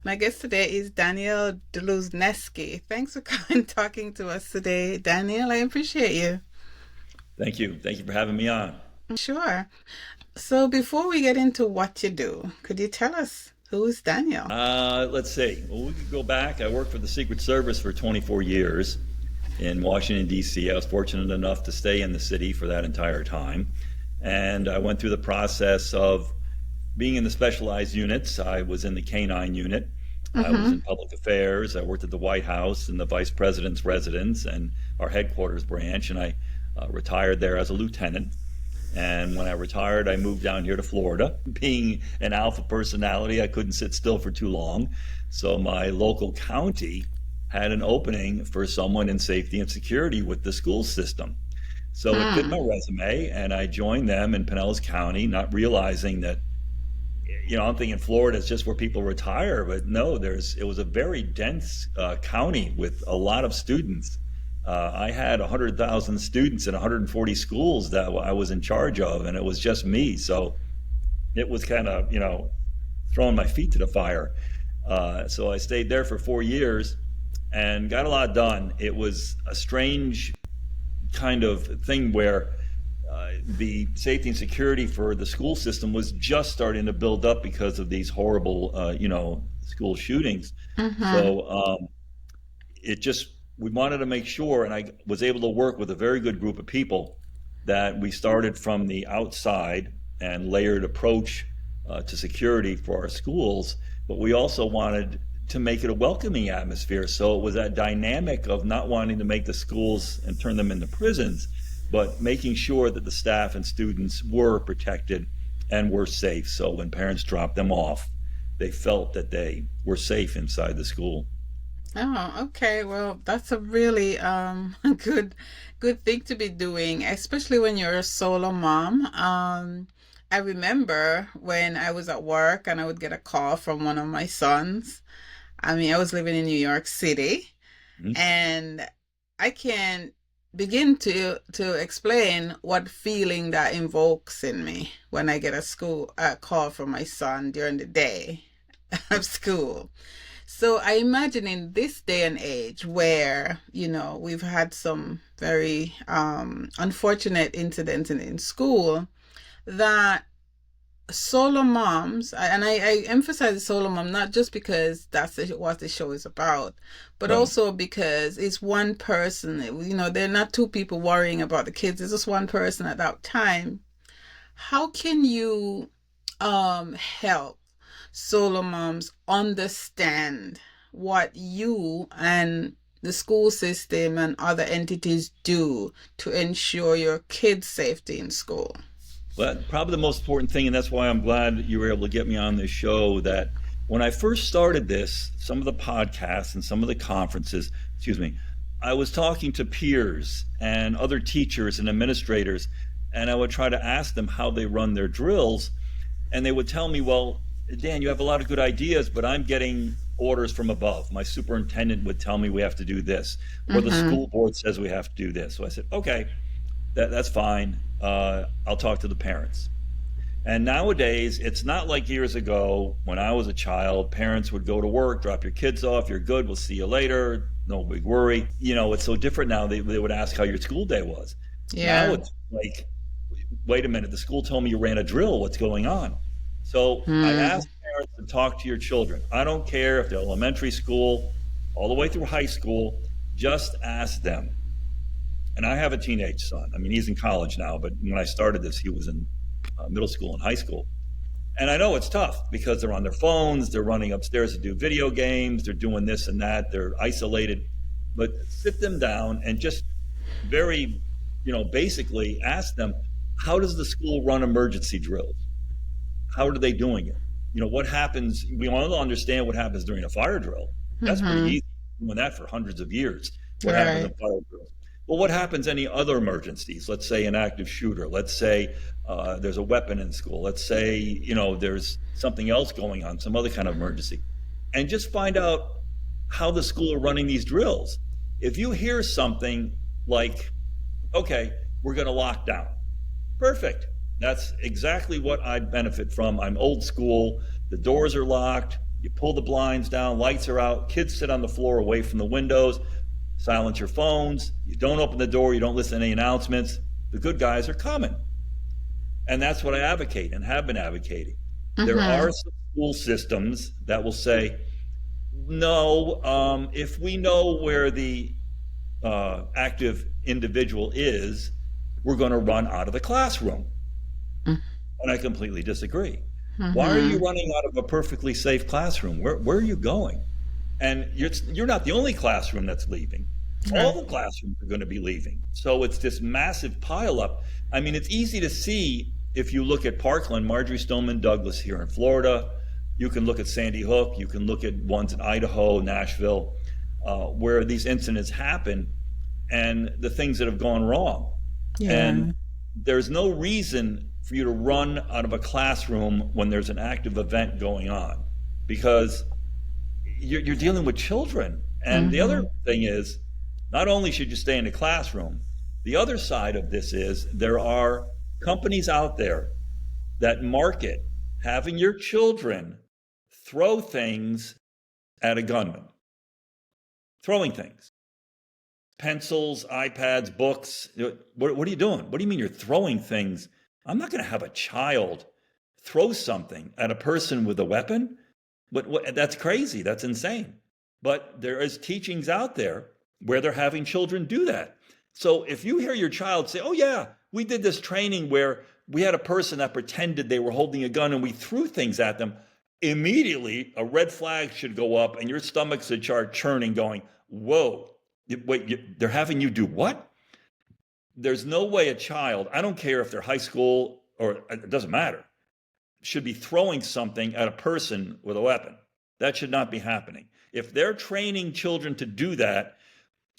My guest today is Daniel Dluzneski. Thanks for coming talking to us today, Daniel. I appreciate you. Thank you. Thank you for having me on. Sure. So before we get into what you do, could you tell us who is Daniel? Let's see. Well, we could go back. I worked for the Secret Service for 24 years in Washington, D.C. I was fortunate enough to stay in the city for that entire time. And I went through the process of being in the specialized units. I was in the K-9 unit. I was in Mm-hmm. public affairs. I worked at the White House in the vice president's residence and our headquarters branch. And I retired there as a lieutenant. And when I retired, I moved down here to Florida. Being an alpha personality, I couldn't sit still for too long. So my local county had an opening for someone in safety and security with the school system. So it fit my Mm. resume, and I joined them in Pinellas County, not realizing that, I'm thinking Florida is just where people retire, but no, it was a very dense county with a lot of students. I had 100,000 students in 140 schools that I was in charge of, and it was just me. So it was kind of, throwing my feet to the fire. So I stayed there for 4 years and got a lot done. It was a strange kind of thing where the safety and security for the school system was just starting to build up because of these horrible, school shootings. Mm-hmm. So it just we wanted to make sure, and I was able to work with a very good group of people that we started from the outside and layered approach to security for our schools, but we also wanted to make it a welcoming atmosphere. So it was that dynamic of not wanting to make the schools and turn them into prisons, but making sure that the staff and students were protected and were safe. So when parents dropped them off, they felt that they were safe inside the school. Oh, okay. Well, that's a really good thing to be doing, especially when you're a solo mom. I remember when I was at work and I would get a call from one of my sons. I mean, I was living in New York City, Mhm. and I can't begin to explain what feeling that invokes in me when I get a call from my son during the day of school. So I imagine in this day and age where, we've had some very unfortunate incidents in school, that solo moms, and I emphasize solo mom not just because what the show is about, but No. also because it's one person. They're not two people worrying about the kids. It's just one person at that time. How can you help solo moms understand what you and the school system and other entities do to ensure your kids' safety in school? But probably the most important thing, and that's why I'm glad you were able to get me on this show, that when I first started this, some of the podcasts and some of the conferences, excuse me, I was talking to peers and other teachers and administrators, and I would try to ask them how they run their drills. And they would tell me, well, Dan, you have a lot of good ideas, but I'm getting orders from above. My superintendent would tell me we have to do this, or the Mm-hmm. school board says we have to do this. So I said, okay, that's fine. I'll talk to the parents. And nowadays, it's not like years ago when I was a child. Parents would go to work, drop your kids off, you're good, we'll see you later, no big worry. It's so different now. They would ask how your school day was. Now Yeah. it's like, wait a minute, the school told me you ran a drill, what's going on? So I Mm. ask parents to talk to your children. I don't care if they're elementary school, all the way through high school, just ask them. And I have a teenage son. I mean, he's in college now, but when I started this, he was in middle school and high school. And I know it's tough because they're on their phones, they're running upstairs to do video games, they're doing this and that, they're isolated. But sit them down and just very, basically ask them, how does the school run emergency drills? How are they doing it? What happens? We want to understand what happens during a fire drill. That's pretty Mm-hmm. easy. Doing that for hundreds of years. What happens in Right. fire drills? Well, what happens any other emergencies? Let's say an active shooter. Let's say there's a weapon in school. Let's say there's something else going on, some other kind of emergency, and just find out how the school are running these drills. If you hear something like, "Okay, we're going to lock down," perfect. That's exactly what I benefit from. I'm old school. The doors are locked. You pull the blinds down, lights are out, kids sit on the floor away from the windows, silence your phones, you don't open the door, you don't listen to any announcements. The good guys are coming. And that's what I advocate and have been advocating. There Mm-hmm. are some school systems that will say, no, if we know where the active individual is, we're going to run out of the classroom. And I completely disagree. Why are you Mm-hmm. running out of a perfectly safe classroom? Where are you going? And you're not the only classroom that's leaving. All Right. the classrooms are going to be leaving. So it's this massive pileup. I mean, it's easy to see if you look at Parkland, Marjorie Stoneman Douglas here in Florida. You can look at Sandy Hook. You can look at ones in Idaho, Nashville, where these incidents happen and the things that have gone wrong. Yeah. And there's no reason for you to run out of a classroom when there's an active event going on because you're dealing with children. And the other Mm-hmm. thing is, not only should you stay in the classroom, the other side of this is there are companies out there that market having your children throw things at a gunman, throwing things, pencils, iPads, books. What are you doing? What do you mean you're throwing things? I'm not going to have a child throw something at a person with a weapon. That's crazy. That's insane. But there is teachings out there where they're having children do that. So if you hear your child say, "Oh yeah, we did this training where we had a person that pretended they were holding a gun and we threw things at them," immediately a red flag should go up and your stomach should start churning, going, "Whoa, wait, they're having you do what?" There's no way a child, I don't care if they're high school or it doesn't matter, should be throwing something at a person with a weapon. That should not be happening. If they're training children to do that,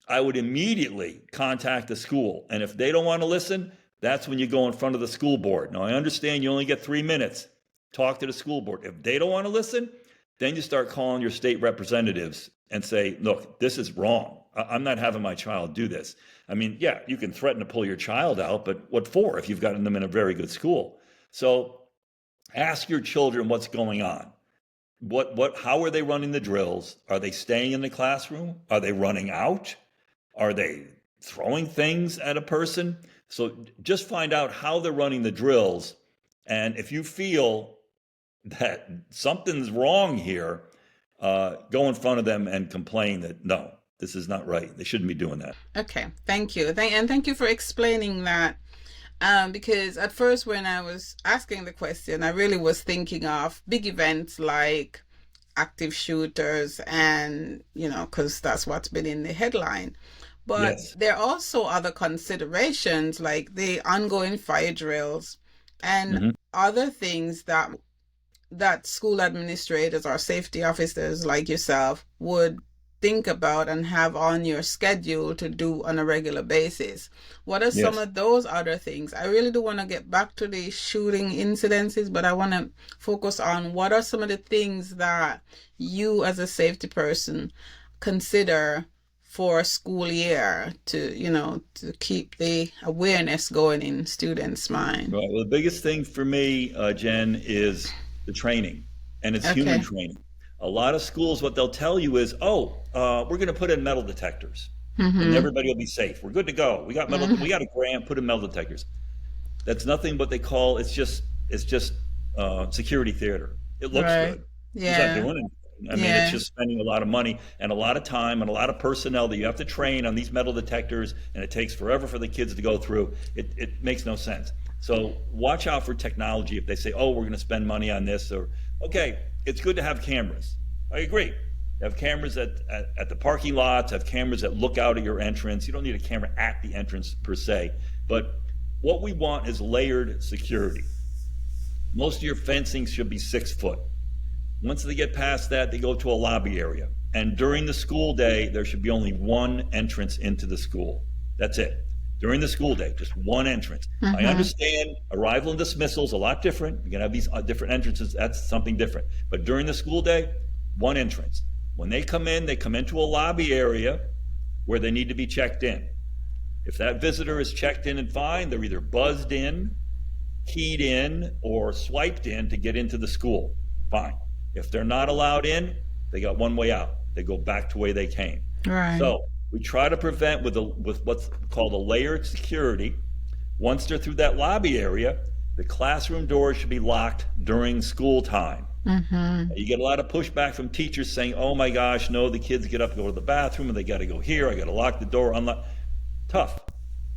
I would immediately contact the school. And if they don't want to listen, that's when you go in front of the school board. Now, I understand you only get 3 minutes. Talk to the school board. If they don't want to listen, then you start calling your state representatives and say, look, this is wrong. I'm not having my child do this. I mean, yeah, you can threaten to pull your child out, but what for if you've gotten them in a very good school? So ask your children what's going on. How are they running the drills? Are they staying in the classroom? Are they running out? Are they throwing things at a person? So just find out how they're running the drills. And if you feel that something's wrong here, go in front of them and complain that no, this is not right. They shouldn't be doing that. Okay. Thank you. And thank you for explaining that. Because at first, when I was asking the question, I really was thinking of big events like active shooters and, because that's what's been in the headline. But Yes. there are also other considerations like the ongoing fire drills and Hmm. other things that school administrators or safety officers like yourself would think about and have on your schedule to do on a regular basis. What are some Yes. of those other things? I really do want to get back to the shooting incidences, but I want to focus on what are some of the things that you as a safety person consider for a school year to keep the awareness going in students' mind. Right. Well, the biggest thing for me, Jen, is the training, and it's human Okay. training. A lot of schools, what they'll tell you is, "Oh, we're going to put in metal detectors, and Mm-hmm. everybody will be safe. We're good to go. We got a grant, put in metal detectors." That's nothing but they call it's just security theater. It looks Right. good. It's not Yeah. doing anything. I mean, it's Yeah. just spending a lot of money and a lot of time and a lot of personnel that you have to train on these metal detectors, and it takes forever for the kids to go through. It makes no sense. So watch out for technology. If they say, "Oh, we're going to spend money on this," or okay, it's good to have cameras. I agree. Have cameras at the parking lots, have cameras that look out at your entrance. You don't need a camera at the entrance per se, but what we want is layered security. Most of your fencing should be 6 foot. Once they get past that, they go to a lobby area. And during the school day, there should be only one entrance into the school. That's it. During the school day, just one entrance. I Mm-hmm. understand arrival and dismissal is a lot different. You're going to have these different entrances. That's something different. But during the school day, one entrance. When they come in, they come into a lobby area where they need to be checked in. If that visitor is checked in and fine, they're either buzzed in, keyed in, or swiped in to get into the school. Fine. If they're not allowed in, they got one way out. They go back to where they came. Right. So we try to prevent with what's called a layered security. Once they're through that lobby area, the classroom doors should be locked during school time. Mm-hmm. You get a lot of pushback from teachers saying, "Oh my gosh, no, the kids get up and go to the bathroom and they got to go here. I got to lock the door, unlock." Tough.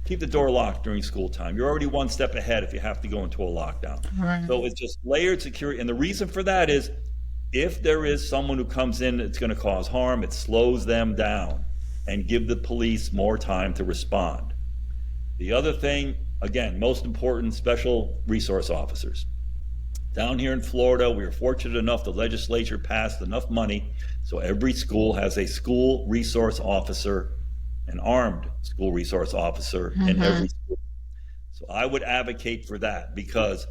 Keep the door locked during school time. You're already one step ahead if you have to go into a lockdown. Right. So it's just layered security. And the reason for that is if there is someone who comes in that's going to cause harm, it slows them down and give the police more time to respond. The other thing, again, most important, special resource officers. Down here in Florida, we were fortunate enough the legislature passed enough money so every school has a school resource officer, an armed school resource officer in every school. So I would advocate for that because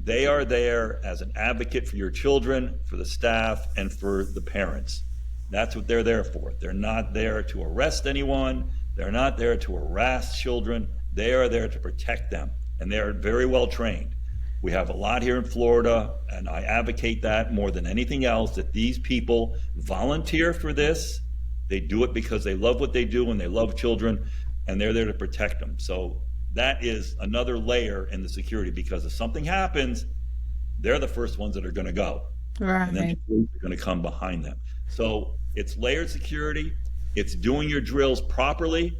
they are there as an advocate for your children, for the staff, and for the parents. That's what they're there for. They're not there to arrest anyone. They're not there to harass children. They are there to protect them, and they are very well trained. We have a lot here in Florida, and I advocate that more than anything else, that these people volunteer for this. They do it because they love what they do and they love children, and they're there to protect them. So that is another layer in the security, because if something happens, they're the first ones that are going to go. Right. And then the police are going to come behind them. So it's layered security. It's doing your drills properly.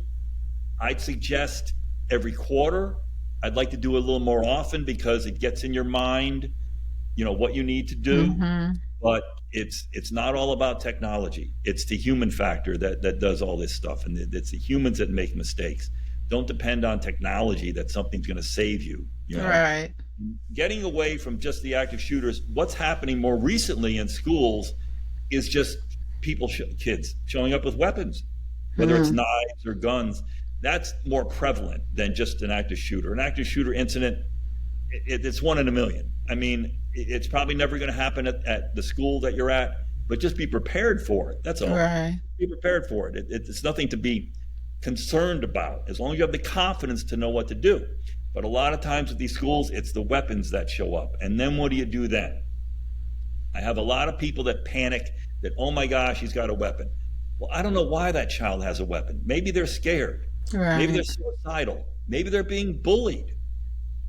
I'd suggest every quarter. I'd like to do it a little more often because it gets in your mind, what you need to do. But it's not all about technology. It's the human factor that does all this stuff. And it's the humans that make mistakes. Don't depend on technology that something's going to save you. Right. Getting away from just the active shooters, what's happening more recently in schools is just kids showing up with weapons, whether it's knives or guns. That's more prevalent than just an active shooter. An active shooter incident, it's one in a million. I mean, it's probably never going to happen at the school that you're at, but just be prepared for it. That's all. Right. Be prepared for it. It's nothing to be concerned about, as long as you have the confidence to know what to do. But a lot of times with these schools, it's the weapons that show up. And then what do you do then? I have a lot of people that panic that, oh my gosh, he's got a weapon. Well, I don't know why that child has a weapon. Maybe they're scared. Right. Maybe they're suicidal. Maybe they're being bullied.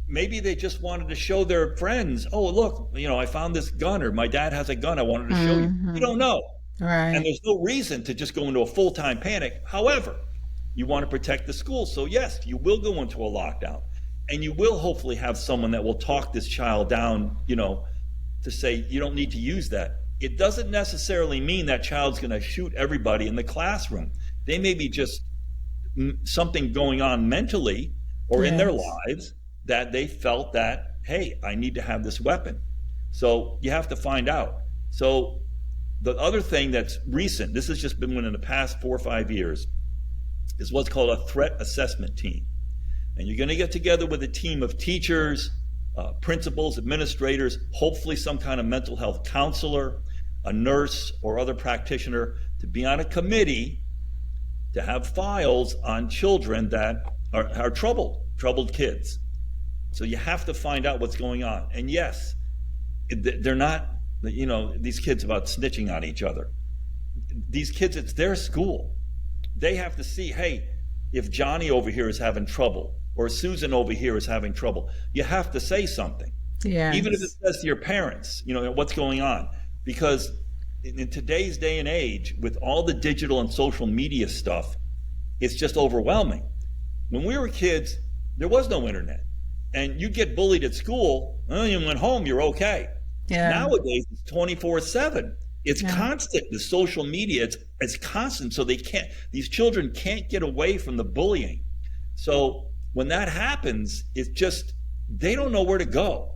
Maybe they just wanted to show their friends, oh, look, I found this gun, or my dad has a gun I wanted to show you. You don't know. Right. And there's no reason to just go into a full-time panic. However, you want to protect the school. So yes, you will go into a lockdown. And you will hopefully have someone that will talk this child down, to say you don't need to use that. It doesn't necessarily mean that child's going to shoot everybody in the classroom. They may be just something going on mentally or in their lives that they felt that, hey, I need to have this weapon. So you have to find out. So the other thing that's recent, this has just been in the past 4 or 5 years, is what's called a threat assessment team. And you're going to get together with a team of teachers, principals, administrators, hopefully some kind of mental health counselor, a nurse or other practitioner, to be on a committee to have files on children that are troubled kids. So you have to find out what's going on. And yes, they're not, these kids about snitching on each other. These kids, it's their school. They have to see, hey, if Johnny over here is having trouble, or Susan over here is having trouble, you have to say something. Yes. Even if it says to your parents, what's going on. Because in today's day and age, with all the digital and social media stuff, it's just overwhelming. When we were kids, there was no internet. And you get bullied at school, you went home, you're okay. Yeah. Nowadays, it's 24/7. It's constant. The social media, it's constant. So these children can't get away from the bullying. So when that happens, it's just, they don't know where to go.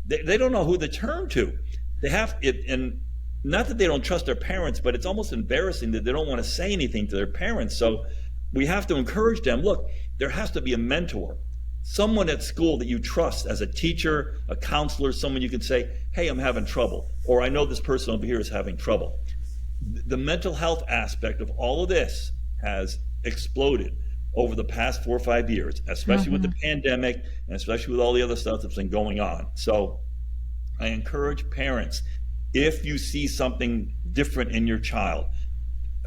They don't know who to turn to. They have it, and not that they don't trust their parents, but it's almost embarrassing that they don't want to say anything to their parents. So we have to encourage them. Look, there has to be a mentor, someone at school that you trust as a teacher, a counselor, someone you can say, hey, I'm having trouble, or I know this person over here is having trouble. The mental health aspect of all of this has exploded over the past 4 or 5 years, especially with the pandemic and especially with all the other stuff that's been going on. So I encourage parents, if you see something different in your child,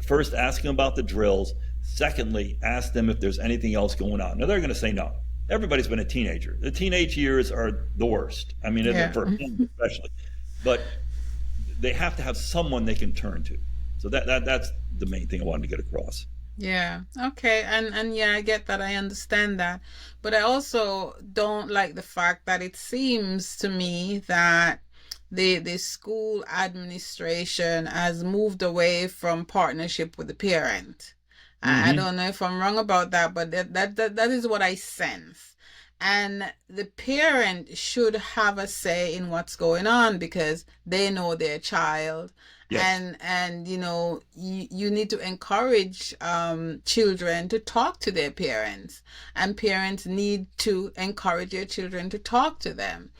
first ask them about the drills. Secondly, ask them if there's anything else going on. Now they're going to say no. Everybody's been a teenager. The teenage years are the worst. I mean, Yeah. for him especially. But they have to have someone they can turn to. So that's the main thing I wanted to get across. Yeah. Okay. And yeah, I get that. I understand that. But I also don't like the fact that it seems to me that the school administration has moved away from partnership with the parent. I Mm-hmm. don't know if I'm wrong about that, but that is what I sense. And the parent should have a say in what's going on because they know their child. Yes. And you know, you need to encourage children to talk to their parents, and parents need to encourage their children to talk to them.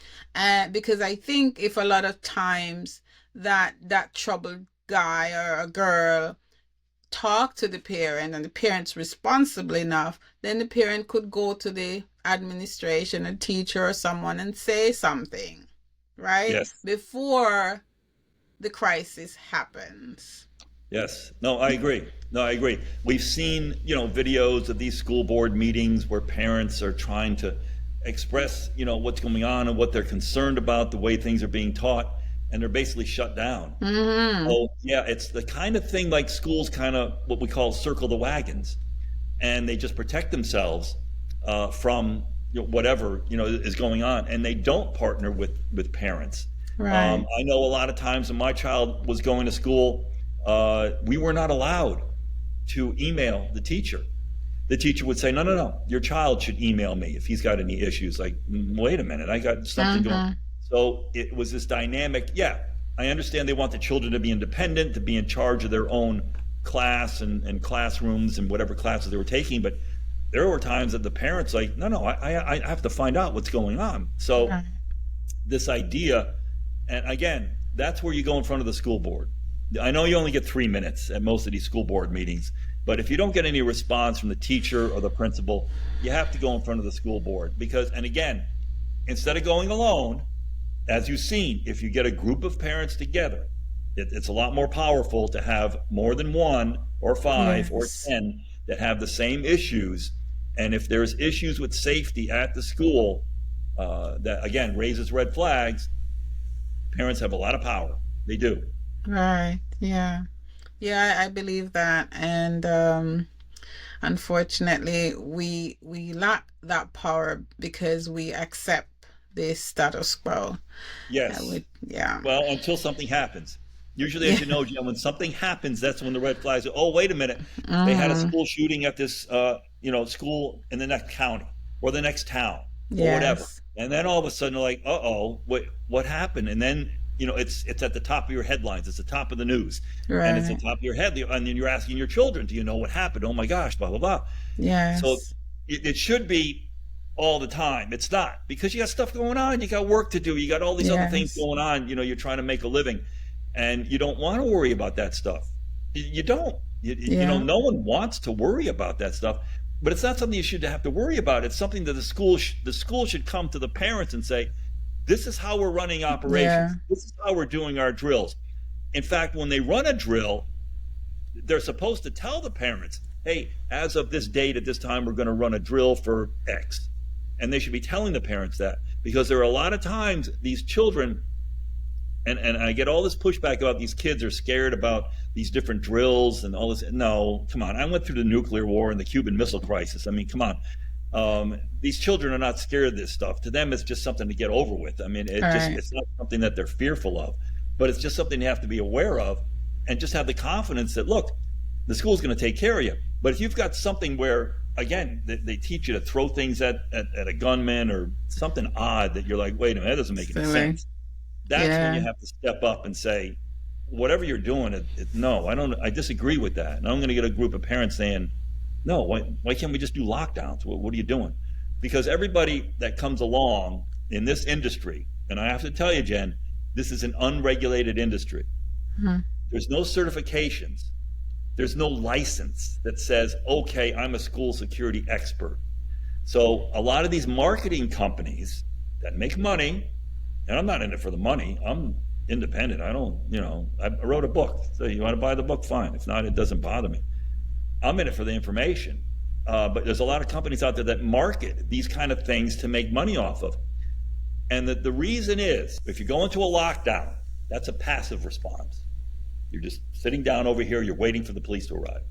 Because I think if a lot of times that troubled guy or a girl talk to the parent and the parent's responsible enough, then the parent could go to the administration, a teacher or someone, and say something, right? Yes. Before the crisis happens. Yes. No, I agree. No, I agree. We've seen, videos of these school board meetings where parents are trying to express, what's going on and what they're concerned about, the way things are being taught, and they're basically shut down. Mm-hmm. Oh, yeah, it's the kind of thing like schools kind of what we call circle the wagons, and they just protect themselves from whatever is going on, and they don't partner with parents. Right. I know a lot of times when my child was going to school, we were not allowed to email the teacher. The teacher would say, no, no, no, your child should email me if he's got any issues. Like, wait a minute, I got something Mm-hmm. going. So it was this dynamic. Yeah, I understand they want the children to be independent, to be in charge of their own class and classrooms and whatever classes they were taking. But there were times that the parents like, no, no, I have to find out what's going on. So Right. this idea, and again, that's where you go in front of the school board. I know you only get 3 minutes at most of these school board meetings, but if you don't get any response from the teacher or the principal, you have to go in front of the school board because, and again, instead of going alone, as you've seen, if you get a group of parents together, it's a lot more powerful to have more than one or five or Yes. 10 that have the same issues. And if there's issues with safety at the school, that again raises red flags, parents have a lot of power. They do. Right. Yeah. Yeah, I believe that. And unfortunately, we lack that power because we accept the status quo. Yes. Yeah. Well, until something happens. Usually, as Yeah. you know, Jim, when something happens, that's when the red flags are, oh, wait a minute. They had a Mm-hmm. school shooting at this, school in the next county or the next town or whatever. Yes. And then all of a sudden, they're like, uh-oh, what happened? And then, it's at the top of your headlines. It's the top of the news. And it's the Right. top of your head. And then you're asking your children, do you know what happened? Oh, my gosh, blah, blah, blah. So Yes. it should be all the time. It's not because you got stuff going on. You got work to do. You got all these other things Yes. going on. You're trying to make a living and you don't want to worry about that stuff. You don't. Yeah. No one wants to worry about that stuff, but it's not something you should have to worry about. It's something that the school should come to the parents and say, this is how we're running Yeah. operations. This is how we're doing our drills. In fact, when they run a drill, they're supposed to tell the parents, hey, as of this date at this time, we're going to run a drill for X. And they should be telling the parents that because there are a lot of times these children, and I get all this pushback about these kids are scared about these different drills and all this. No, come on. I went through the nuclear war and the Cuban Missile Crisis. I mean, come on. These children are not scared of this stuff. To them, it's just something to get over with. I mean, Right. it's not something that they're fearful of, but it's just something you have to be aware of and just have the confidence that, look, the school's going to take care of you. But if you've got something where, again, they teach you to throw things at a gunman or something odd that you're like, wait a minute, that doesn't make any Silly. sense. That's when you Yeah. have to step up and say, whatever you're doing, no, I disagree with that. And I'm going to get a group of parents saying, no, why can't we just do lockdowns? What are you doing? Because everybody that comes along in this industry, and I have to tell you, Jen, this is an unregulated industry. Mhm. There's no certifications. There's no license that says, okay, I'm a school security expert. So a lot of these marketing companies that make money, and I'm not in it for the money, I'm independent. I don't, I wrote a book. So you want to buy the book? Fine. If not, it doesn't bother me. I'm in it for the information. But there's a lot of companies out there that market these kind of things to make money off of. And the reason is, if you go into a lockdown, that's a passive response. You're just sitting down over here, you're waiting for the police to arrive.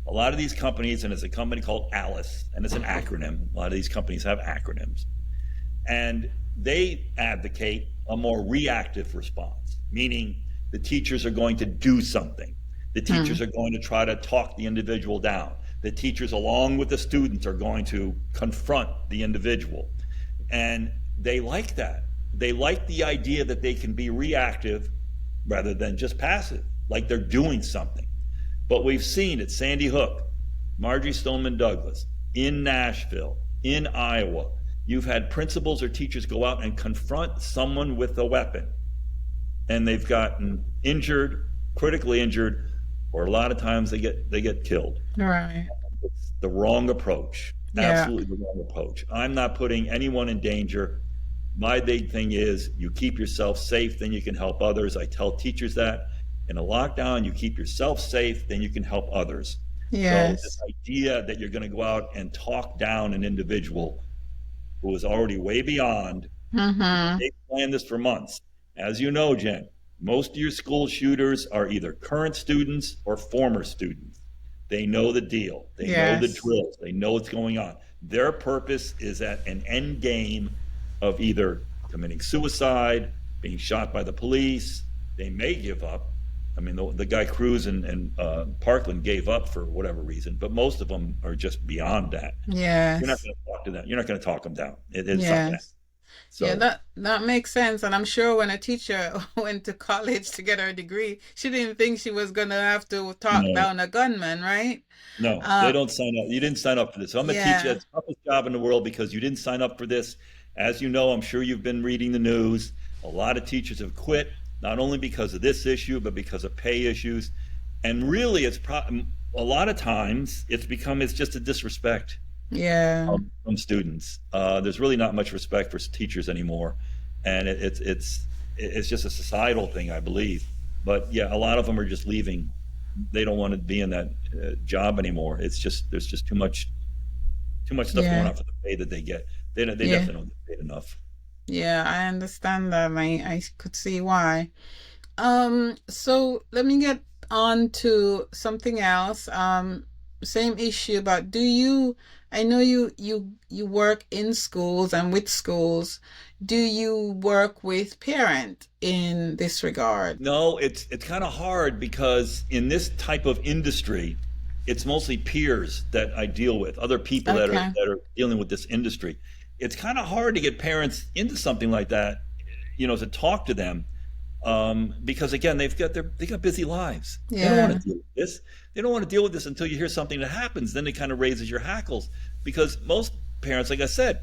A lot of these companies, and it's a company called ALICE, and it's an acronym. A lot of these companies have acronyms. And they advocate a more reactive response, meaning the teachers are going to do something. The teachers are going to try to talk the individual down. The teachers, along with the students, are going to confront the individual. And they like that. They like the idea that they can be reactive rather than just passive, like they're doing something. But we've seen at Sandy Hook, Marjorie Stoneman Douglas, in Nashville, in Iowa, you've had principals or teachers go out and confront someone with a weapon, and they've gotten injured, critically injured, or a lot of times they get killed. Right. It's the wrong approach. Yeah. Absolutely the wrong approach. I'm not putting anyone in danger. My big thing is you keep yourself safe, then you can help others. I tell teachers that. In a lockdown, you keep yourself safe, then you can help others. Yes. So this idea that you're going to go out and talk down an individual who is already way beyond, they planned this for months. As you know, Jen, most of your school shooters are either current students or former students. They know the deal. They know the drills. They know what's going on. Their purpose is at an end game of either committing suicide, being shot by the police. They may give up. I mean, the guy Cruz and Parkland gave up for whatever reason, but most of them are just beyond that. Yes. You're not going to talk to them. You're not going to talk them down. It's Yes. so, Yeah, that makes sense. And I'm sure when a teacher went to college to get her degree, she didn't think she was gonna have to talk no, down a gunman, right? no, they Uh, don't sign up. You didn't sign up for this. So I'm a teacher. yeah, It's the toughest job in the world because you didn't sign up for this. As you know, I'm sure you've been reading the news. A lot of teachers have quit, not only because of this issue, but because of pay issues. And really, a lot of times it's just a disrespect yeah, from students. There's really not much respect for teachers anymore, and it's just a societal thing, I believe. But yeah, a lot of them are just leaving. They don't want to be in that job anymore. There's just too much stuff going yeah, on for the pay that they get. They yeah, definitely don't get paid enough. yeah. I understand that. I could see why. So let me get on to something else. Same issue, but I know you work in schools and with schools. Do you work with parent in this regard? No, it's kind of hard because in this type of industry, it's mostly peers that I deal with, other people Okay. that are dealing with this industry. It's kind of hard to get parents into something like that, to talk to them, because again, they got busy lives. They don't want Yeah. to deal with this. They don't want to deal with this until you hear something that happens. Then it kind of raises your hackles because most parents, like I said,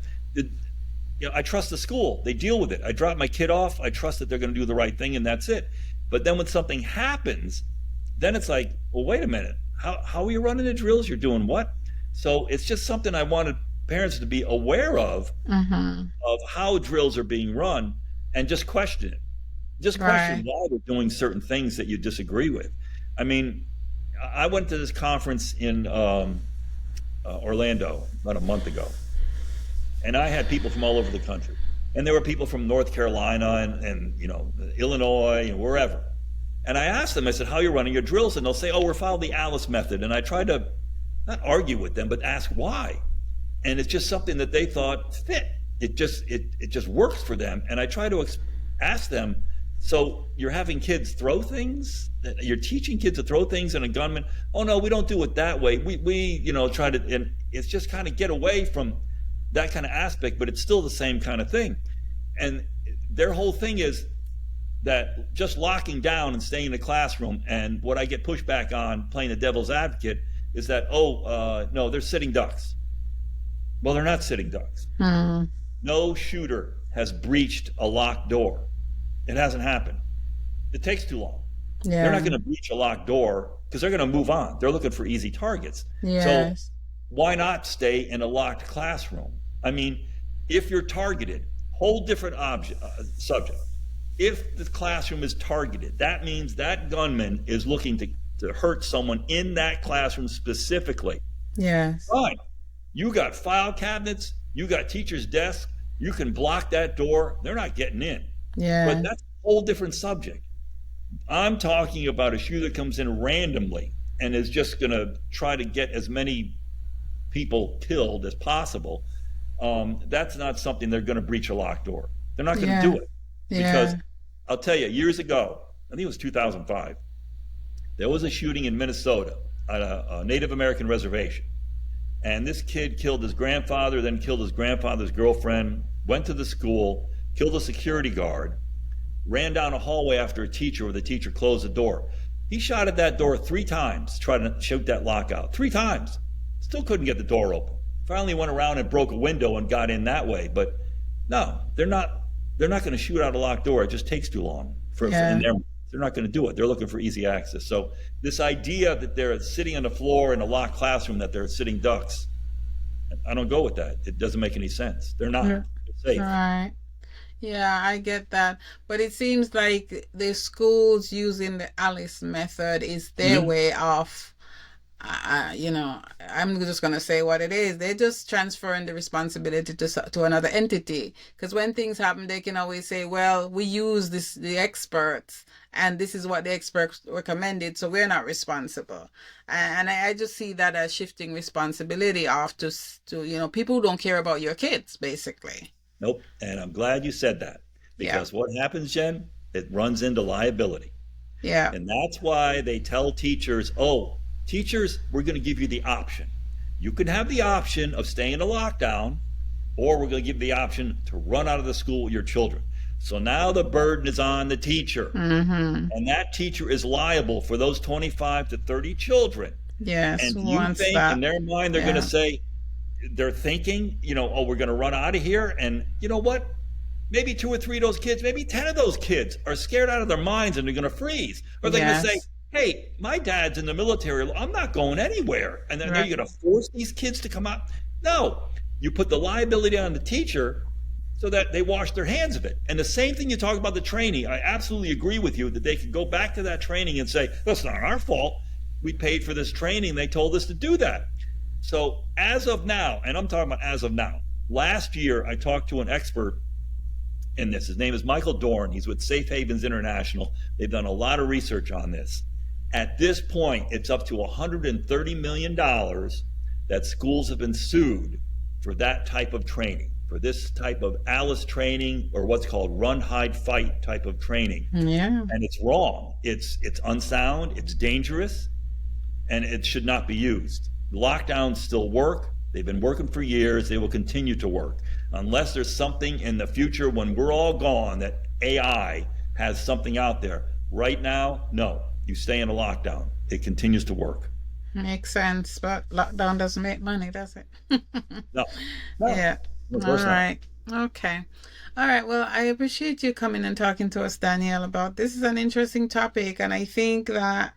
I trust the school. They deal with it. I drop my kid off. I trust that they're going to do the right thing, and that's it. But then when something happens, then it's like, well, wait a minute. How are you running the drills? You're doing what? So it's just something I wanted parents to be aware Mm-hmm. of how drills are being run, and just question it. Just question Right. why they're doing certain things that you disagree with. I mean, I went to this conference in Orlando about a month ago, and I had people from all over the country. And there were people from North Carolina and Illinois and wherever. And I asked them, I said, how are you running your drills? And they'll say, oh, we're following the Alice method. And I tried to not argue with them, but ask why. And it's just something that they thought fit. It just works for them. And I try to ask them, so you're having kids throw things? You're teaching kids to throw things in a gunman? Oh no, we don't do it that way. We try to, and it's just kind of get away from that kind of aspect, but it's still the same kind of thing. And their whole thing is that just locking down and staying in the classroom. And what I get pushback on, playing the devil's advocate, is that, no, they're sitting ducks. Well, they're not sitting ducks. Mm. No shooter has breached a locked door. It hasn't happened. It takes too long. They're not Yeah. going to breach a locked door because they're going to move on. They're looking for easy targets. So Yes. why not stay in a locked classroom? I mean, if you're targeted, whole different subject. If the classroom is targeted, that means that gunman is looking to hurt someone in that classroom specifically. Yes. Fine. You got file cabinets, you got teachers' desks, you can block that door. They're not getting in. But Yeah. that's a whole different subject. I'm talking about a shooter that comes in randomly and is just going to try to get as many people killed as possible. That's not something they're going to breach a locked door. They're not going to Yeah. do it because Yeah. I'll tell you, years ago, I think it was 2005, there was a shooting in Minnesota at a Native American reservation. And this kid killed his grandfather, then killed his grandfather's girlfriend, went to the school, killed a security guard, ran down a hallway after a teacher where the teacher closed the door. He shot at that door 3 times, trying to shoot that lockout. 3 times. Still couldn't get the door open. Finally went around and broke a window and got in that way. But no, they're not going to shoot out a locked door. It just takes too long in Yeah. their they're not going to do it. They're looking for easy access. So this idea that they're sitting on the floor in a locked classroom, that they're sitting ducks, I don't go with that. It doesn't make any sense. They're not. Yeah. They're safe. Right. Yeah, I get that. But it seems like the schools using the Alice method is their Mm-hmm. way of, I'm just going to say what it is. They're just transferring the responsibility to another entity. Because when things happen, they can always say, well, we use the experts, and this is what the experts recommended, so we're not responsible. And I just see that as shifting responsibility off to people who don't care about your kids, basically. Nope. And I'm glad you said that Yeah. because what happens, Jen, it runs into liability. Yeah. And that's why they tell teachers, oh, teachers, we're going to give you the option. You can have the option of staying in a lockdown, or we're going to give you the option to run out of the school with your children. So now the burden is on the teacher. Mm-hmm. And that teacher is liable for those 25 to 30 children. Yes. And Who do you wants think in that? their mind they're going to Yeah. say, they're thinking, oh, we're going to run out of here? And you know what? Maybe 2 or 3 of those kids, maybe 10 of those kids are scared out of their minds and they're going to freeze. Or they're going to say, Yes. hey, my dad's in the military. I'm not going anywhere. And then are Right. you going to force these kids to come out? No. You put the liability on the teacher so that they wash their hands of it. And the same thing you talk about the training. I absolutely agree with you that they could go back to that training and say, that's not our fault. We paid for this training. They told us to do that. So as of now, and I'm talking about as of now, last year I talked to an expert in this. His name is Michael Dorn. He's with Safe Havens International. They've done a lot of research on this. At this point, it's up to $130 million that schools have been sued for that type of training, for this type of Alice training, or what's called run, hide, fight type of training. Yeah. And it's wrong. It's unsound, it's dangerous, and it should not be used. Lockdowns still work. They've been working for years. They will continue to work. Unless there's something in the future when we're all gone that AI has something out there. Right now, no. You stay in a lockdown. It continues to work. Makes sense. But lockdown doesn't make money, does it? No, no, Yeah. of All course not. right. Okay. All right. Well, I appreciate you coming and talking to us, Danielle, about this. Is an interesting topic, and I think that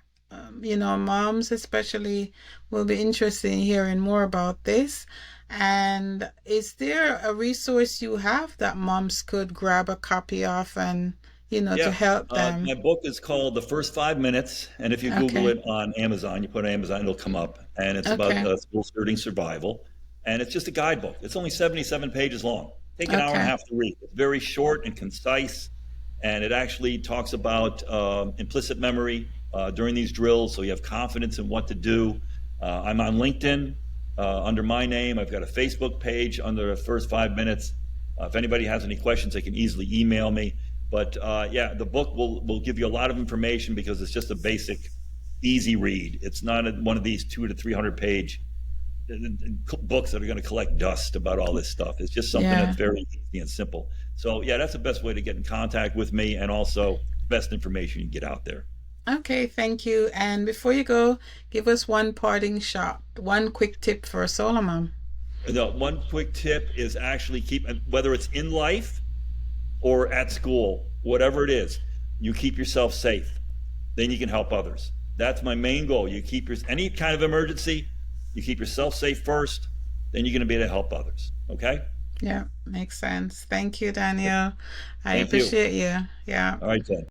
moms especially will be interested in hearing more about this. And is there a resource you have that moms could grab a copy of and to Yeah. help them? My book is called The First 5 Minutes. And if you Google Okay. it on Amazon, you put Amazon, it'll come up. And it's about Okay. school shooting survival. And it's just a guidebook. It's only 77 pages long. Take an hour and a Okay. half to read. It's very short and concise. And it actually talks about implicit memory during these drills, so you have confidence in what to do. I'm on LinkedIn under my name. I've got a Facebook page under the First 5 Minutes. If anybody has any questions, they can easily email me. But yeah, the book will give you a lot of information because it's just a basic, easy read. It's not one of these 200 to 300 page books that are going to collect dust about all this stuff. It's just something Yeah. that's very easy and simple. So yeah, that's the best way to get in contact with me, and also best information you can get out there. Okay, thank you. And before you go, give us one parting shot, one quick tip for a solo mom. The one quick tip is actually whether it's in life or at school, whatever it is, you keep yourself safe. Then you can help others. That's my main goal. You keep any kind of emergency, you keep yourself safe first, then you're going to be able to help others. Okay? Yeah, makes sense. Thank you, Daniel. I Thank you. appreciate you. Yeah. All right, Jen.